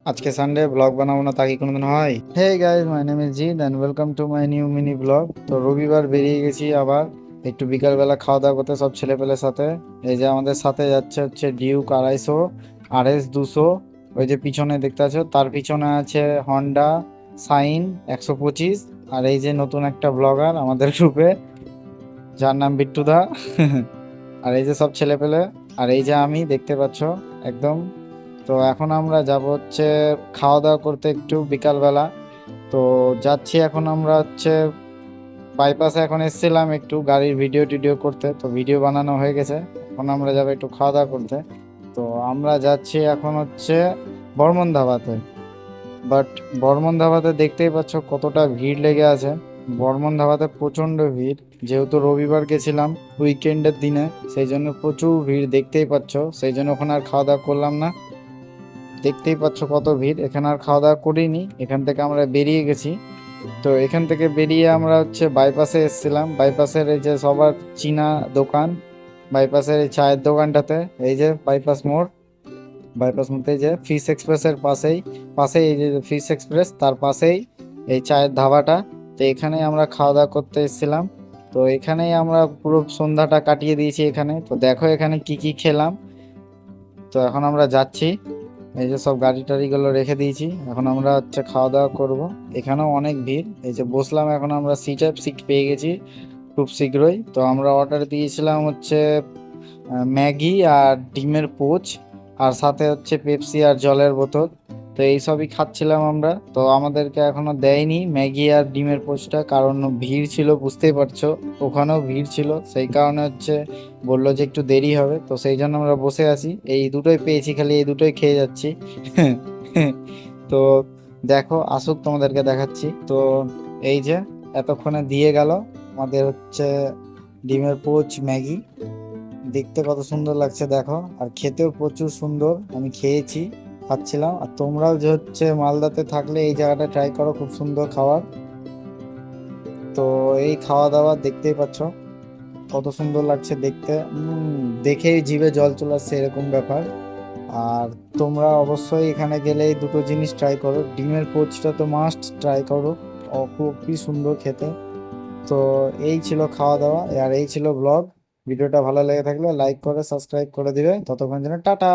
আজকে Sunday blog বানাবো না তা কি কোনোদিন হয়? Hey guys, my name is Zid and welcome to my new mini blog. তো রবিবার বেরিয়ে গেছি আবার একটু বিকালবেলা খাওয়া দাওয়া করতে সব ছেলেপেলের সাথে। এই যে আমাদের সাথে যাচ্ছে হচ্ছে ডিউক 250, RS 200। ওই যে পিছনে দেখতে আছো, তার পিছনে আছে হন্ডা সাইন 125। আর এই যে নতুন একটা ব্লগার আমাদের গ্রুপে, যার নাম বিট্টুদা। আর এই যে সব ছেলেপেলে, আর এই যে আমি দেখতে পাচ্ছ একদম। তো এখন আমরা যাব হচ্ছে খাওয়া দাওয়া করতে একটু বিকালবেলা। তো যাচ্ছি এখন আমরা হচ্ছে বাইপাসে, এখন এসেছিলাম একটু গাড়ির ভিডিও টিডিও করতে, তো ভিডিও বানানো হয়ে গেছে। এখন আমরা যাবো একটু খাওয়া দাওয়া করতে। তো আমরা যাচ্ছি এখন হচ্ছে বর্মন ধাবাতে। বাট বর্মন ধাবাতে দেখতেই পাচ্ছ কতটা ভিড় লেগে আছে। বর্মন ধাবাতে প্রচণ্ড ভিড়, যেহেতু রবিবার গেছিলাম উইকেন্ডের দিনে, সেই জন্য প্রচুর ভিড় দেখতেই পাচ্ছ। সেই জন্য ওখানে আর খাওয়া দাওয়া করলাম না। দেখতেই পাচ্ছ কত ভিড়, এখানে আর খাওয়া দাওয়া করিনি, এখান থেকে আমরা বেরিয়ে গেছি। তো এখান থেকে বেরিয়ে আমরা হচ্ছে বাইপাসে এসেছিলাম। বাইপাসের এই যে সবার চীনা দোকান, বাইপাসের এই চায়ের দোকানটাতে, এই যে বাইপাস মোড়, বাইপাস মোড়ে এই যে ফিশ এক্সপ্রেসের পাশেই, পাশেই এই যে ফিশ এক্সপ্রেস, তার পাশেই এই চায়ের ধাবাটা। তো এখানেই আমরা খাওয়া দাওয়া করতে এসেছিলাম। তো এখানেই আমরা পুরো সন্ধ্যাটা কাটিয়ে দিয়েছি এখানে। তো দেখো এখানে কি কি খেলাম। তো এখন আমরা যাচ্ছি, এই যে সব গাড়ি টাড়িগুলো রেখে দিয়েছি, এখন আমরা হচ্ছে খাওয়া দাওয়া করব। এখানেও অনেক ভিড়, এই যে বসলাম এখন আমরা, সিট পেয়ে গেছি খুব শীঘ্রই। তো আমরা অর্ডার দিয়েছিলাম হচ্ছে ম্যাগি আর ডিমের পোচ, আর সাথে হচ্ছে পেপসি আর জলের বোতল। তো এই সবই খাচ্ছিলাম আমরা। তো আমাদেরকে এখনো দেয়নি ম্যাগি আর ডিমের পোচটা, কারণ ভিড় ছিল, বুঝতেই পারছো ওখানেও ভিড় ছিল, সেই কারণে হচ্ছে বললো যে একটু দেরি হবে। তো সেই জন্য আমরা বসে আছি, এই দুটোই পেয়েছি, খালি এই দুটোই খেয়ে যাচ্ছি। তো দেখো আসুক তোমাদেরকে দেখাচ্ছি। তো এই যে এতক্ষণে দিয়ে গেল আমাদের হচ্ছে ডিমের পোচ ম্যাগি। দেখতে কত সুন্দর লাগছে দেখো, আর খেতেও প্রচুর সুন্দর। আমি খেয়েছি, খাচ্ছিলাম। আর তোমরাও যে হচ্ছে মালদাতে থাকলে এই জায়গাটা ট্রাই করো, খুব সুন্দর খাবার। তো এই খাওয়া দাওয়া দেখতেই পাচ্ছ কত সুন্দর লাগছে দেখতে, দেখেই জিভে জল চলে আসছে এরকম ব্যাপার। আর তোমরা অবশ্যই এখানে গেলে এই দুটো জিনিস ট্রাই করো, ডিমের পোচটা তো মাস্ট ট্রাই করো, খুবই সুন্দর খেতে। তো এই ছিল খাওয়া দাওয়া, আর এই ছিল ব্লগ। ভিডিওটা ভালো লেগে থাকলে লাইক করে সাবস্ক্রাইব করে দিবে। ততক্ষণ জন্য টাটা।